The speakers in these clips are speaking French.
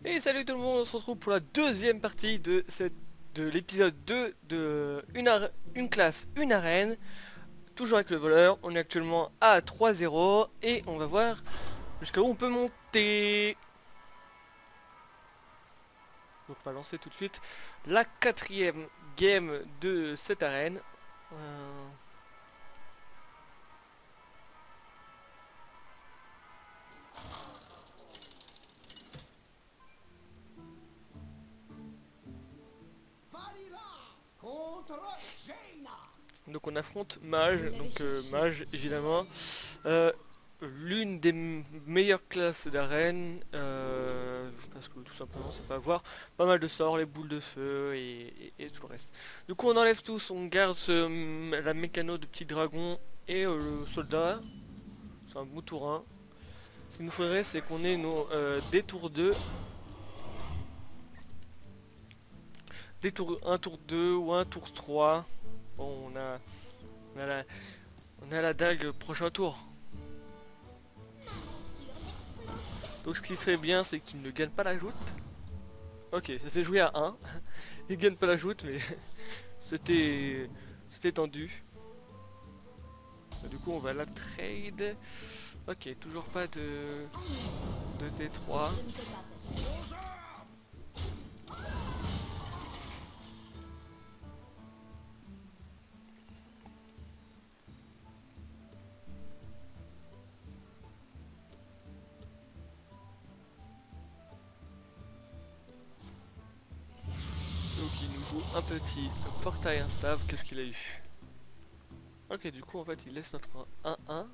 Et salut tout le monde, on se retrouve pour la deuxième partie de l'épisode 2 de une classe, une arène. Toujours avec le voleur, on est actuellement à 3-0 et on va voir jusqu'à où on peut monter. Donc on va lancer tout de suite la quatrième game de cette arène. Euh, Donc on affronte Mage, donc Mage évidemment. Euh, L'une des meilleures classes d'arène, parce que tout simplement ça peut avoir pas mal de sorts, les boules de feu et tout le reste. Du coup on enlève tous, on garde la mécano de petit dragon et le soldat, c'est un Moutourin. Ce qu'il nous faudrait c'est qu'on ait nos des tours 2, un tour 2 ou un tour 3. Bon on a la, on a la dague prochain tour. Donc ce qui serait bien c'est qu'il ne gagne pas la joute. Ok, ça s'est joué à 1. Il gagne pas la joute mais c'était tendu. Du coup on va la trade. Ok, toujours pas de T3. Donc il nous faut un petit portail instable. Qu'est-ce qu'il a eu? Ok, du coup en fait il laisse notre 1-1.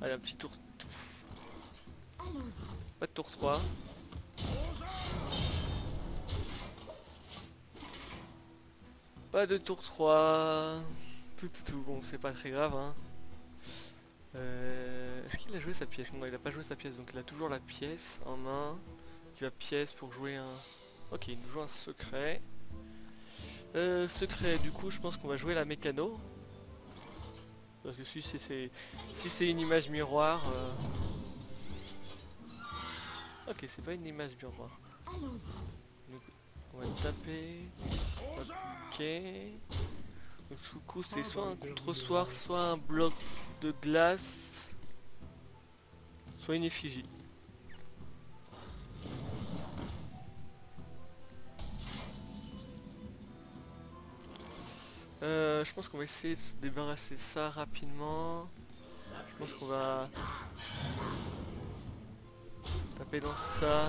Allez, un petit tour. Pas de tour 3. Pas de tour 3. Tout. Bon, c'est pas très grave. Hein. Est-ce qu'il a joué sa pièce? Non, il a pas joué sa pièce, donc il a toujours la pièce en main. Est-ce qu'il va pièce pour jouer un... Ok, il nous joue un secret. Secret, du coup, je pense qu'on va jouer la mécano. Parce que si c'est une image miroir... Ok, c'est pas une image miroir. Donc, on va taper. Ok. Donc, du coup, c'est soit un contre-soir, soit un bloc de glace, soit une effigie. Je pense qu'on va essayer de se débarrasser de ça rapidement. Je pense qu'on va taper dans ça.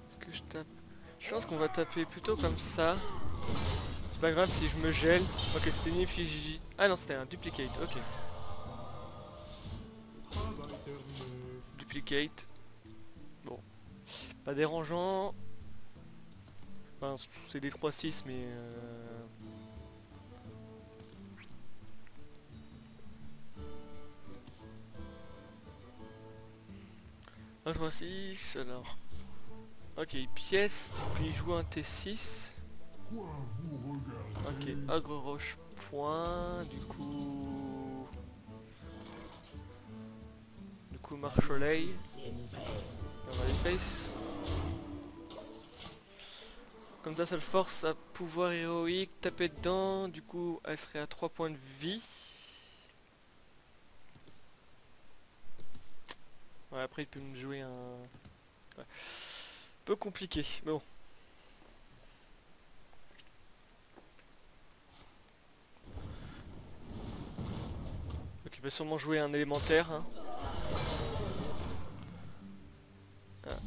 Est-ce que je tape? Je pense qu'on va taper plutôt comme ça. C'est pas grave si je me gèle. Ok, c'était une effigie. Ah non, c'était un duplicate, ok. Duplicate. Bon, pas dérangeant. Enfin, c'est des 3-6 mais... 1-3-6, alors... Ok, pièce, puis il joue un T6. Ok, Ogre Roche point, du coup... Marcholeil. On va les face. Comme ça le force à pouvoir héroïque, taper dedans, du coup elle serait à 3 points de vie. Ouais, après il peut me jouer un... Ouais. Peu compliqué, mais bon. Donc il peut sûrement jouer un élémentaire. Hein. Ah.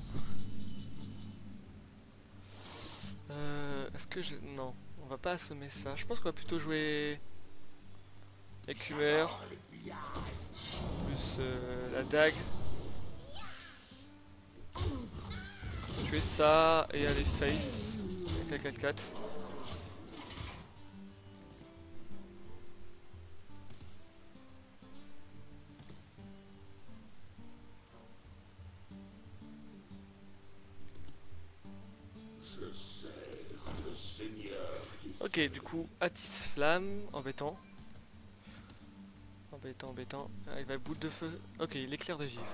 Est-ce que je... Non, on va pas assommer ça. Je pense qu'on va plutôt jouer... Écumeur. Plus la dague. Tuer ça et aller face. Avec la 4-4. Ok, du coup, Atis Flamme, embêtant. Embêtant, embêtant. Ah, il va boule de feu. Ok, l'éclair de givre.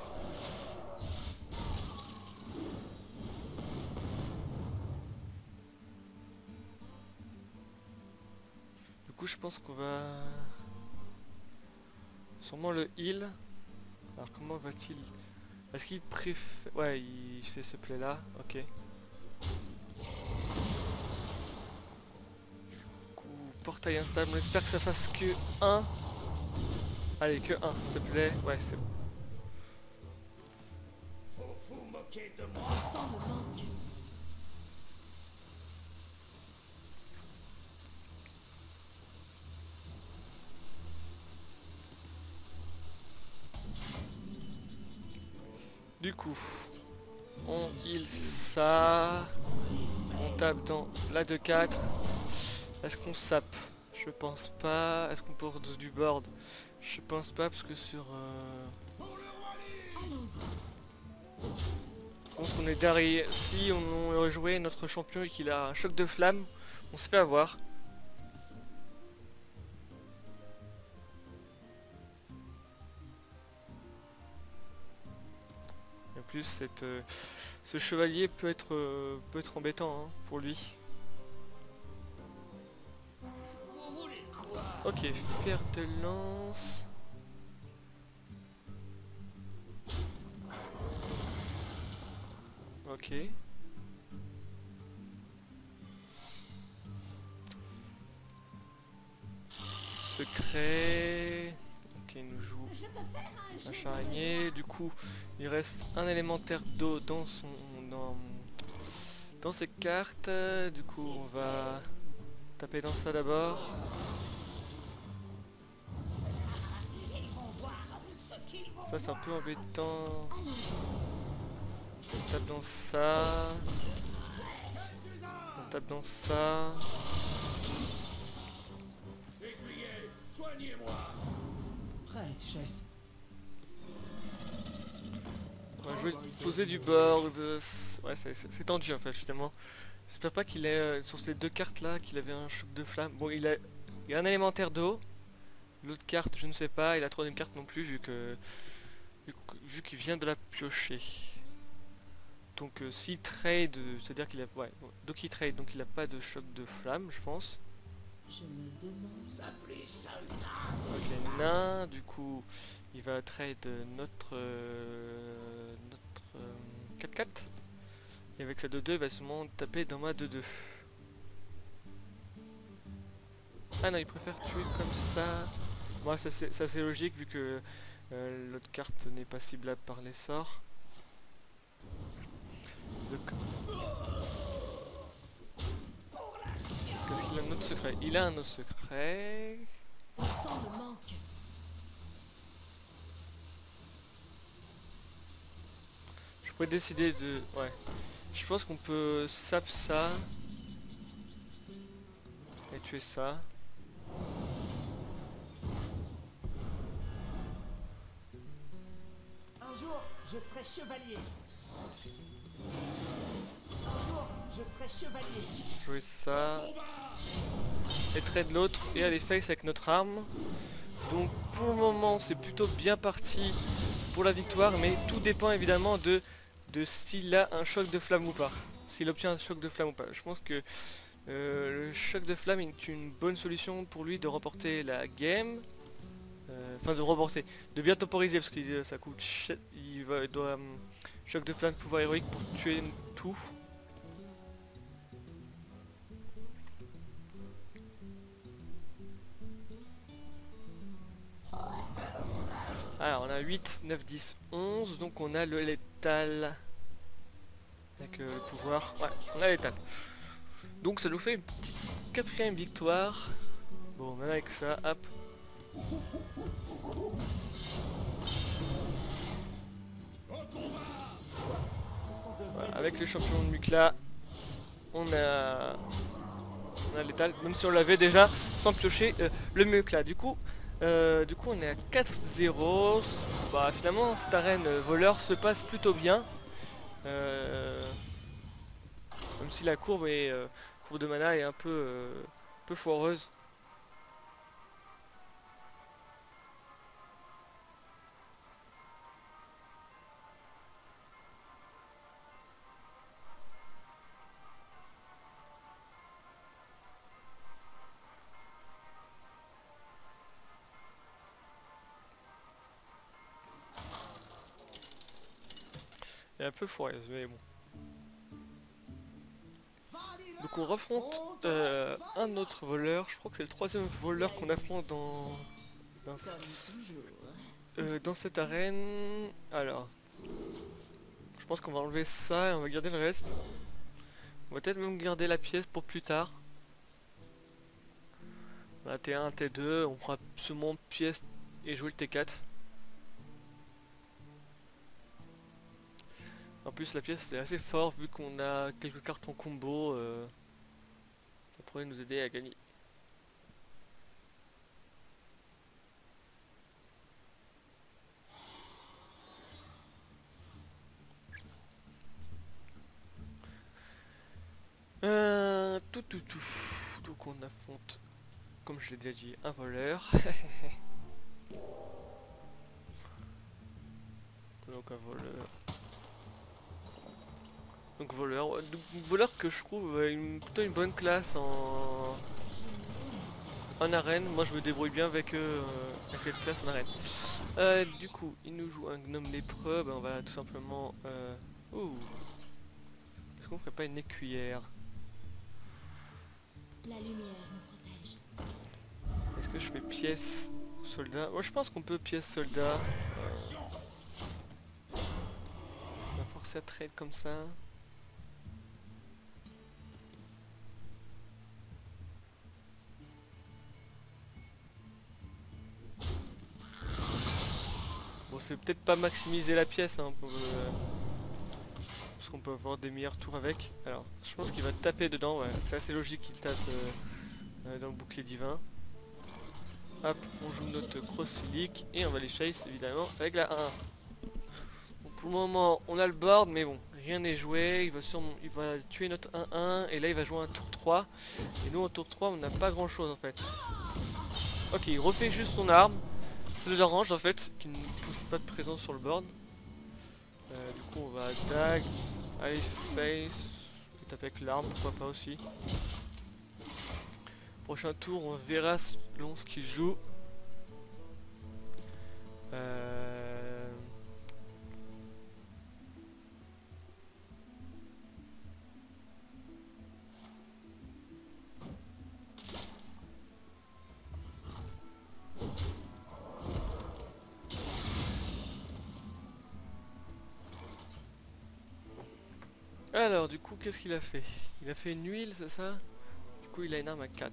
Du coup, je pense qu'on va... Sûrement le heal. Alors comment va-t-il... Est-ce qu'il préfère... Ouais, il fait ce play là. Ok. Coup, portail instable. On espère que ça fasse que 1. Allez, que 1, s'il te plaît. Ouais, c'est bon. Du coup, on heal ça. On tape dans la 2-4. Est-ce qu'on sape? Je pense pas. Est-ce qu'on porte du board? Je pense pas parce que sur... Je pense qu'on est derrière. Si on aurait joué notre champion et qu'il a un choc de flamme, on se fait avoir. Et en plus, ce chevalier peut être embêtant hein, pour lui. Ok, fer de lance. Ok. Secret. Ok, il nous joue un charnier. Du coup, il reste un élémentaire d'eau dans dans ses cartes. Du coup, on va taper dans ça d'abord. Ça, c'est un peu embêtant. On tape dans ça. On tape dans ça. Prêt, chef. On va jouer poser du board. Ouais, c'est tendu en fait finalement. J'espère pas qu'il ait sur ces deux cartes là qu'il avait un choc de flamme. Bon, il a un élémentaire d'eau. L'autre carte, je ne sais pas. Et la troisième carte non plus vu qu'il vient de la piocher. Donc s'il trade, c'est-à-dire qu'il a... Ouais, donc il trade, donc il n'a pas de choc de flamme, je pense. Je me demande. Ok, nain, du coup, il va trade notre 4-4. Et avec sa 2-2, il va sûrement taper dans ma 2-2. Ah non, il préfère tuer comme ça. Moi, ça c'est logique vu que l'autre carte n'est pas ciblable par les sorts. Qu'est-ce qu'il a un autre secret? Il a un autre secret. Je pourrais décider de... Ouais. Je pense qu'on peut sap ça. Et tuer ça. Un jour, je serai chevalier. Un jour, je serai chevalier. Jouer ça. Et trade l'autre. Et aller face avec notre arme. Donc pour le moment c'est plutôt bien parti pour la victoire. Mais tout dépend évidemment de s'il a un choc de flamme ou pas. S'il obtient un choc de flamme ou pas. Je pense que le choc de flamme est une bonne solution pour lui de remporter la game. Enfin de remporter, de bien temporiser parce que ça coûte il doit choc de flamme, pouvoir héroïque pour tuer tout. Alors on a 8, 9, 10, 11, donc on a le létal avec le pouvoir. Ouais, on a létal. Donc ça nous fait une petite quatrième victoire. Bon, même avec ça, hop. Voilà, avec le champion de Mukla, on a létal, même si on l'avait déjà sans piocher le Mukla. Du coup, on est à 4-0. Bah, finalement, cette arène voleur se passe plutôt bien. Même si la courbe de mana est un peu foireuse. est un peu foireuse, mais bon. Donc on affronte un autre voleur, je crois que c'est le troisième voleur qu'on affronte dans, Comme toujours. dans cette arène. Alors, je pense qu'on va enlever ça et on va garder le reste. On va peut-être même garder la pièce pour plus tard. On a T1, T2, on fera seulement pièce et jouer le T4. En plus la pièce c'est assez fort vu qu'on a quelques cartes en combo. Ça pourrait nous aider à gagner. Tout. Donc on affronte, comme je l'ai déjà dit, un voleur. Donc un voleur. Donc voleur, ouais, donc, voleur que je trouve plutôt une bonne classe en arène. Moi je me débrouille bien avec eux, avec cette classe en arène. Du coup, il nous joue un gnome lépreux, ben, on va tout simplement... Ouh. Est-ce qu'on ferait pas une écuyère? La lumière nous protège. Est-ce que je fais pièce soldat? Moi je pense qu'on peut pièce soldat. On va forcer à trade comme ça. Bon c'est peut-être pas maximiser la pièce hein, parce qu'on peut avoir des meilleurs tours avec. Alors je pense qu'il va taper dedans, ouais. C'est assez logique qu'il tape dans le bouclier divin. Hop, on joue notre cross-silic et on va les chase évidemment avec la 1. Bon, pour le moment on a le board mais bon, rien n'est joué, il va tuer notre 1-1 et là il va jouer un tour 3. Et nous en tour 3 on n'a pas grand chose en fait. Ok, il refait juste son arme. Ça nous arrange en fait, qu'il ne possède pas de présence sur le board. Du coup on va dag, high face, et taper avec l'arme, pourquoi pas aussi. Prochain tour on verra selon ce qu'il joue. Alors du coup qu'est-ce qu'il a fait? Il a fait une huile c'est ça? Du coup il a une arme à 4.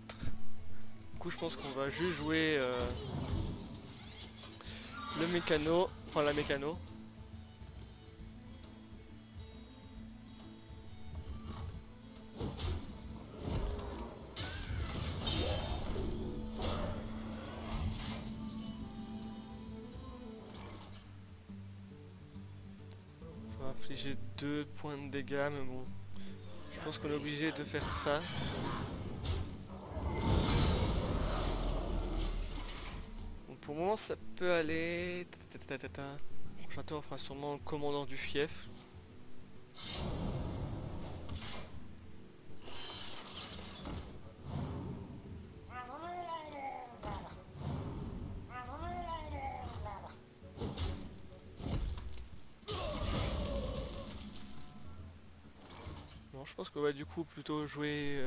Du coup je pense qu'on va juste jouer le mécano, enfin la mécano. Ça va infliger 2 points de dégâts mais bon. Je pense qu'on est obligé de faire ça. Bon, pour le moment ça peut aller. Prochain tour on fera sûrement le commandant du fief. Bon, je pense qu'on va du coup plutôt jouer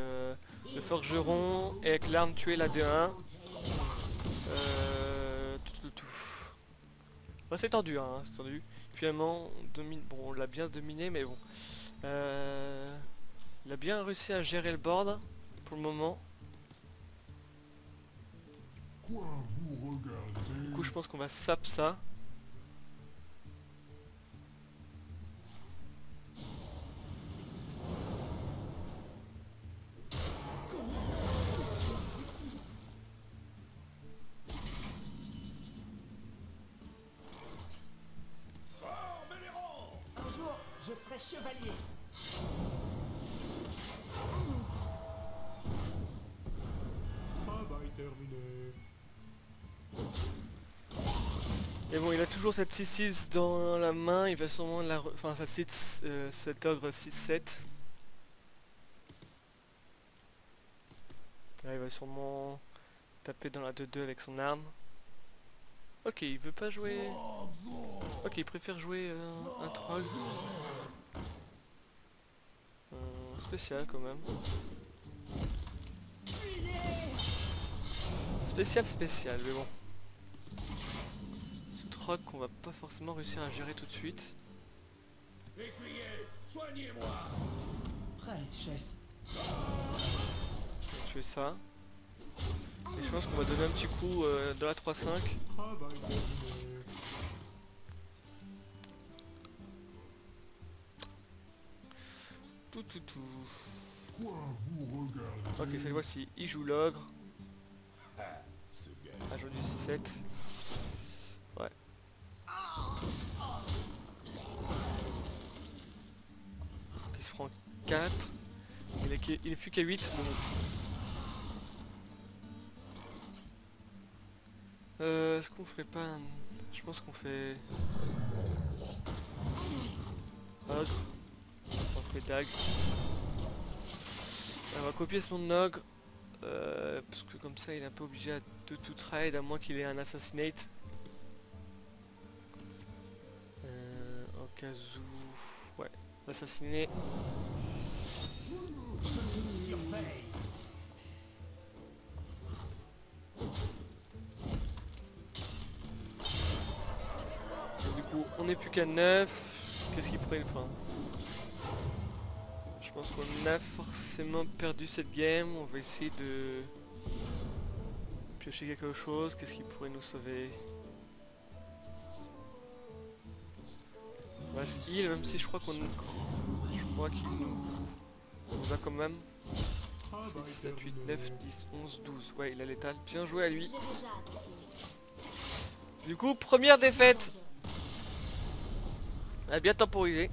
le forgeron et avec l'arme tuer la D1. Tout. Bah, c'est tendu, hein, c'est tendu. Finalement, on domine. Bon, on l'a bien dominé, mais bon. Il a bien réussi à gérer le board pour le moment. Quoi vous regardez? Du coup, je pense qu'on va sap ça. Un jour, je serai chevalier. Travail terminé. Et bon, il a toujours cette 6-6 dans la main. Il va sûrement la... Enfin, ça cite cet ogre 6-7. Là, il va sûrement taper dans la 2-2 avec son arme. Ok, il veut pas jouer... Bravo. Ok, il préfère jouer un troll. Spécial quand même. Spécial, mais bon. Ce troll qu'on va pas forcément réussir à gérer tout de suite. Écuyers, soignez-moi. Prêt, chef. On va tuer ça. Et je pense qu'on va donner un petit coup de la 3-5. Travail terminé. Tout. Quoi vous regardez? Ok, cette fois-ci, il joue l'ogre. Ce gars. Aujourd'hui 6-7. Ouais. Il se prend 4. Il est plus qu'à 8. Bon. Est-ce qu'on ferait pas un... Je pense qu'on fait... Ogre. On fait Dag. On va copier son ogre. Parce que comme ça il est un peu obligé de tout trade à moins qu'il ait un assassinate. En cas où... Ouais, assassiner. Surveille. Du coup on n'est plus qu'à 9. Qu'est-ce qu'il pourrait faire? Je pense qu'on a forcément perdu cette game. On va essayer de piocher quelque chose. Qu'est-ce qui pourrait nous sauver? On va se heal, même si je crois qu'il nous a quand même. 6, 7, 8, 9, 10, 11, 12. Ouais, il a l'étal. Bien joué à lui. J'ai déjà attaqué. Du coup, première défaite. Elle a bien temporisé.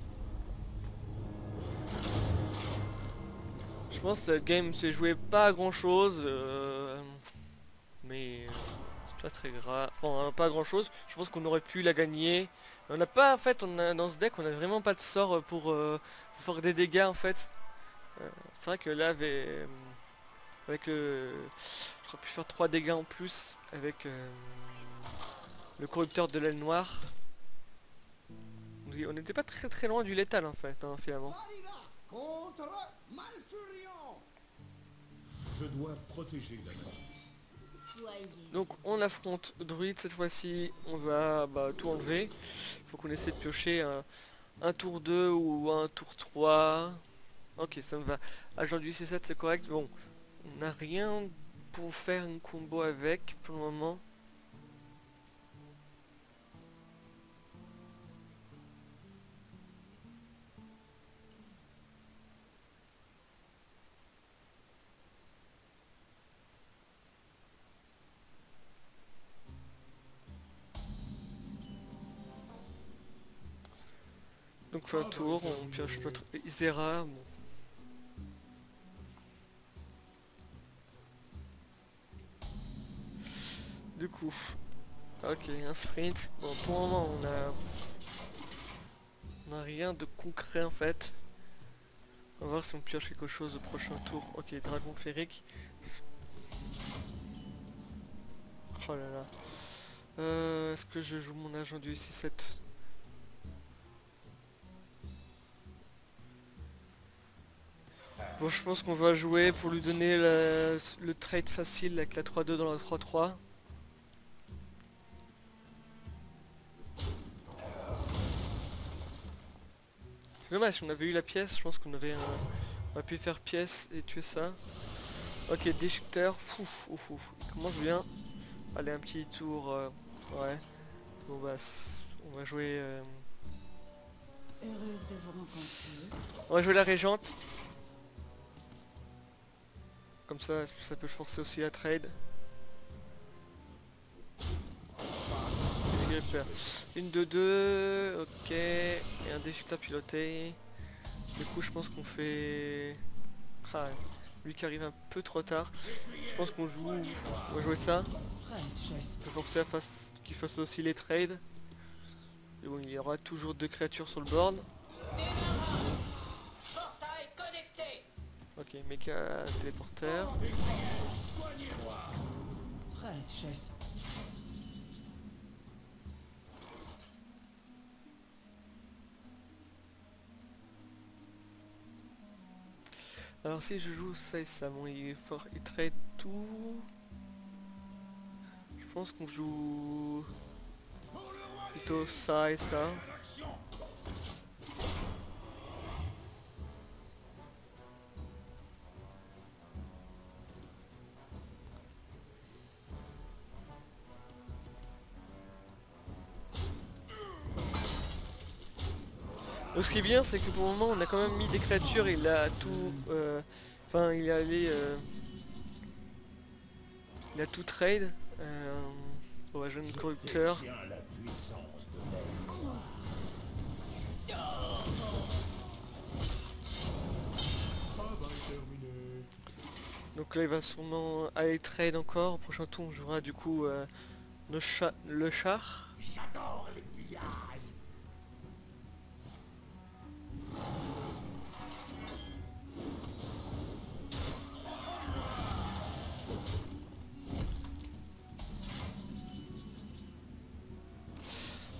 Je pense que cette game s'est joué pas à grand chose. Mais c'est pas très grave. Enfin, pas grand chose. Je pense qu'on aurait pu la gagner. On n'a pas, en fait, dans ce deck, on a vraiment pas de sort pour faire des dégâts en fait. C'est vrai que là, avec le... J'aurais pu faire 3 dégâts en plus avec le corrupteur de l'aile noire. On n'était pas très loin du létal en fait, hein, finalement. Contre Malfurion. Je dois protéger la main. Soyez. Donc on affronte Druide cette fois-ci, on va tout enlever. Il faut qu'on essaie de piocher un tour 2 ou un tour 3. Ok, ça me va. Aujourd'hui C7 c'est correct. Bon, on n'a rien pour faire une combo avec pour le moment. Donc on fait un tour, on pioche notre Isera. Bon. Du coup, ok, un sprint. Bon, pour le moment, on a rien de concret en fait. On va voir si on pioche quelque chose au prochain tour. Ok, dragon férique. Oh là là. Est-ce que je joue mon agent du 6-7? Bon, je pense qu'on va jouer pour lui donner le trade facile avec la 3-2 dans la 3-3. C'est dommage, si on avait eu la pièce, je pense qu'on aurait pu faire pièce et tuer ça. Ok, déchiqueteur, il commence bien. Allez, un petit tour, ouais. Bon bah, on va jouer... Heureuse de vous rencontrer. On va jouer la régente. Comme ça peut forcer aussi la trade. Qu'est-ce qu'il va faire? Une de 2, ok. Et un déchiqueteur piloté. Du coup, je pense qu'on fait... Ah, lui qui arrive un peu trop tard. Je pense qu'on joue... On va jouer ça. Prêt, chef. On peut forcer qu'il fasse aussi les trades. Et bon, il y aura toujours 2 créatures sur le board. Portail connecté. Ok, méca téléporteur. Prêt, chef. Alors si je joue ça et ça, bon il est fort, il trade tout. Je pense qu'on joue plutôt ça et ça. Donc ce qui est bien c'est que pour le moment on a quand même mis des créatures, il a tout... Enfin il est allé... il a tout trade. Ouais, jeune corrupteur. Tiens la puissance de l'air. Travail terminé. Donc là il va sûrement aller trade encore. Au prochain tour on jouera du coup le char. J'adore les pillages.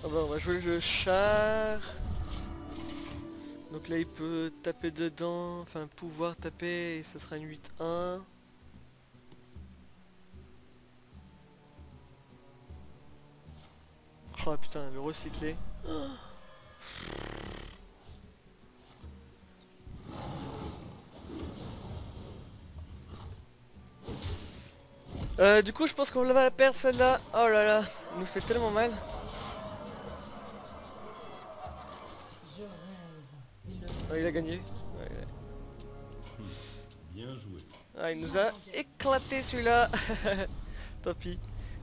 Ah bah, on va jouer le char. Donc là il peut taper dedans, enfin pouvoir taper et ça sera une 8-1. Oh putain, le recycler. Du coup je pense qu'on va perdre celle-là. Oh là là, il nous fait tellement mal. Je rêve. Oh, il a gagné. Ouais, ouais. Bien joué. Ah, il nous a éclaté celui-là. Tant pis.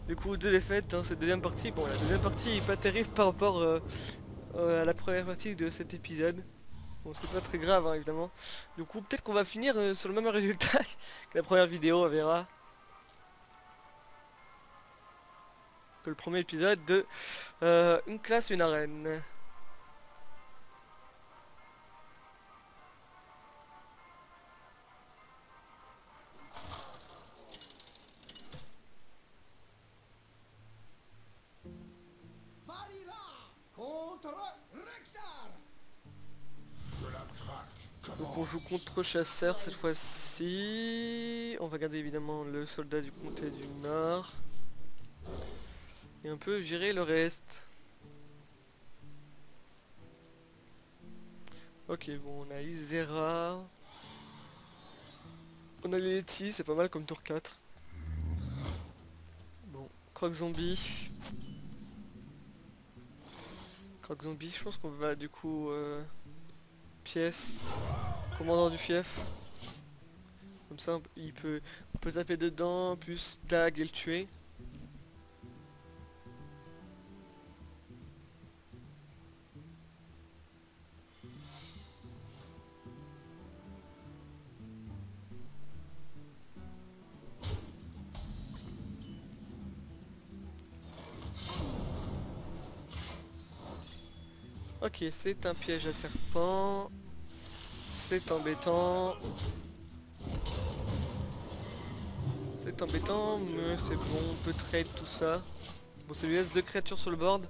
Du coup, deux défaites dans cette deuxième partie. Bon, la deuxième partie est pas terrible par rapport à la première partie de cet épisode. Bon, c'est pas très grave, hein, évidemment. Du coup, peut-être qu'on va finir sur le même résultat que la première vidéo, on verra. Que le premier épisode de Une classe, une arène. Varila contre Rexar. Je la traque. Donc on joue contre chasseur cette fois-ci. On va garder évidemment le soldat du comté du Nord. Et on peut virer le reste. Ok, bon, on a Isera. On a les Letty, c'est pas mal comme tour 4. Bon, Croc Zombie. Croc Zombie, je pense qu'on va du coup... pièce. Commandant du fief. Comme ça, on peut taper dedans, plus tag et le tuer. Ok, c'est un piège à serpent. C'est embêtant. C'est embêtant, mais c'est bon, on peut trade tout ça. Bon, ça lui laisse deux créatures sur le board.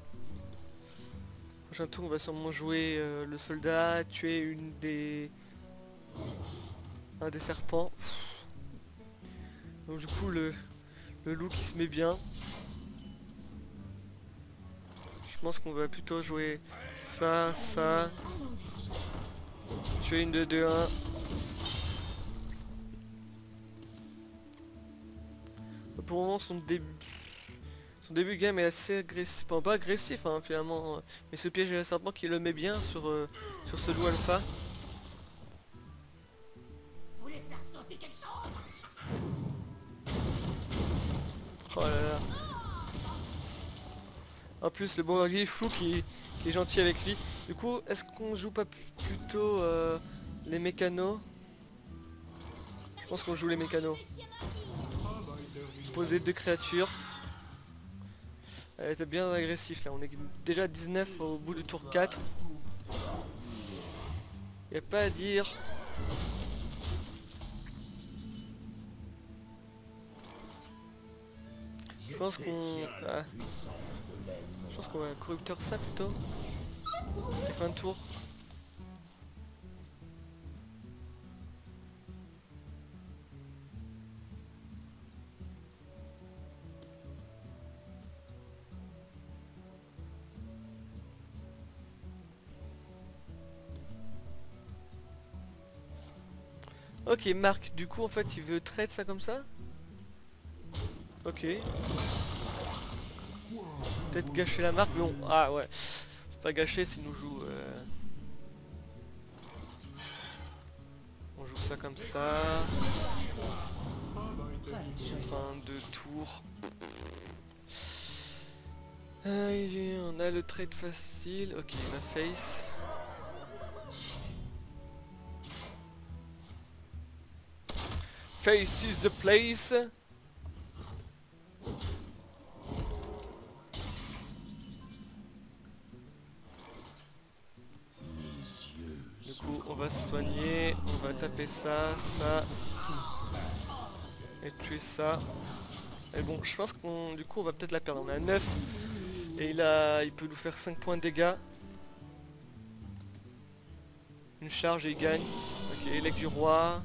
Prochain tour, on va sûrement jouer le soldat, tuer un des serpents. Donc du coup, le loup qui se met bien. Je pense qu'on va plutôt jouer ça, ça. Tuer une 2-2-1. Pour le moment, son début de game est assez agressif. Bon, pas agressif hein, finalement. Mais ce piège à serpent qui le met bien sur ce loup alpha. Vous voulez faire sauter quelque chose? Oh là là. En plus le bon allié flou qui est gentil avec lui. Du coup est-ce qu'on joue pas plutôt les mécanos? Je pense qu'on joue les mécanos. Travail terminé. Poser deux créatures. Elle était bien agressif là, on est déjà à 19 au bout du tour 4. Y a pas à dire. Je pense qu'on... ah. Je pense qu'on va corrupteur ça plutôt. Et fin de tour. Ok, Marc, du coup en fait il veut trade ça comme ça. Ok. Peut-être gâcher la marque, mais bon, ah ouais. C'est pas gâcher s'il nous joue... On joue ça comme ça. Fin de tour. On a le trade facile. Ok, ma face. Face is the place. Du coup, on va se soigner. On va taper ça, ça. Et tuer ça. Et bon, je pense qu'on du coup on va peut-être la perdre. On est à 9. Et il peut nous faire 5 points de dégâts. Une charge et il gagne. Ok, élec du roi.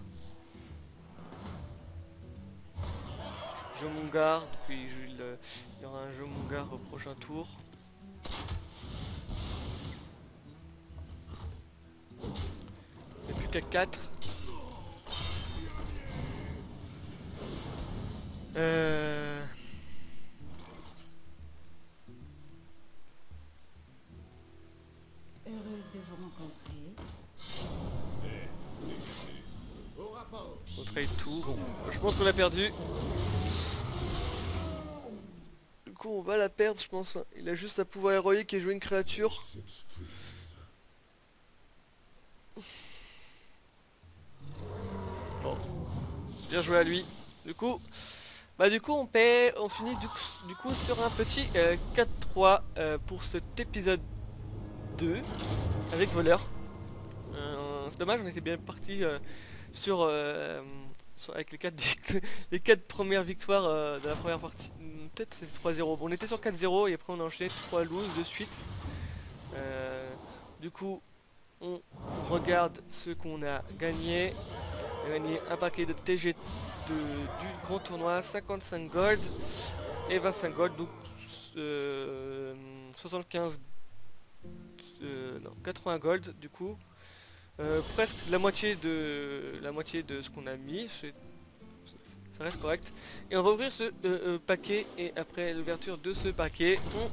Jeu Mongar. Donc il y aura un jeu Mongar au prochain tour. Et plus qu'à 4. Heureuse de vous rencontrer. On trade tout. Bon, je pense qu'on l'a perdu. Du coup, on va la perdre, je pense. Il a juste un pouvoir héroïque et jouer une créature. Bon, bien joué à lui. Du coup, on paie, on finit du coup sur un petit 4-3 pour cet épisode 2 avec voleur. C'est dommage, on était bien parti avec les 4 premières victoires de la première partie. Peut-être c'est 3-0. Bon, on était sur 4-0 et après on a enchaîné 3 loses de suite. Du coup, on regarde ce qu'on a gagné. On a gagné un paquet de TG du grand tournoi, 55 gold et 25 gold, donc 75 non, 80 gold du coup. Presque la moitié de ce qu'on a mis, ça reste correct. Et on va ouvrir ce paquet et après l'ouverture de ce paquet, on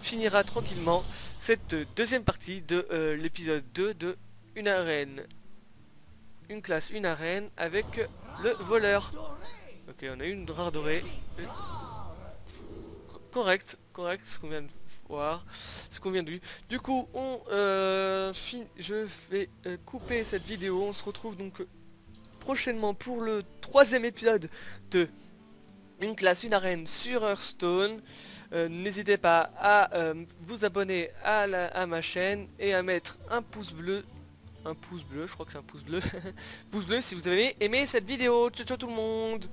finira tranquillement cette deuxième partie de l'épisode 2 de une arène. Une classe, une arène avec le voleur. Ok, on a eu une rare dorée. Correct ce qu'on vient de voir, ce qu'on vient de vivre. Du coup, je vais couper cette vidéo. On se retrouve donc prochainement pour le 3e épisode de une classe, une arène sur Hearthstone. N'hésitez pas à vous abonner à ma chaîne et à mettre un pouce bleu. Je crois que c'est un pouce bleu. Pouce bleu si vous avez aimé cette vidéo. Ciao ciao tout le monde.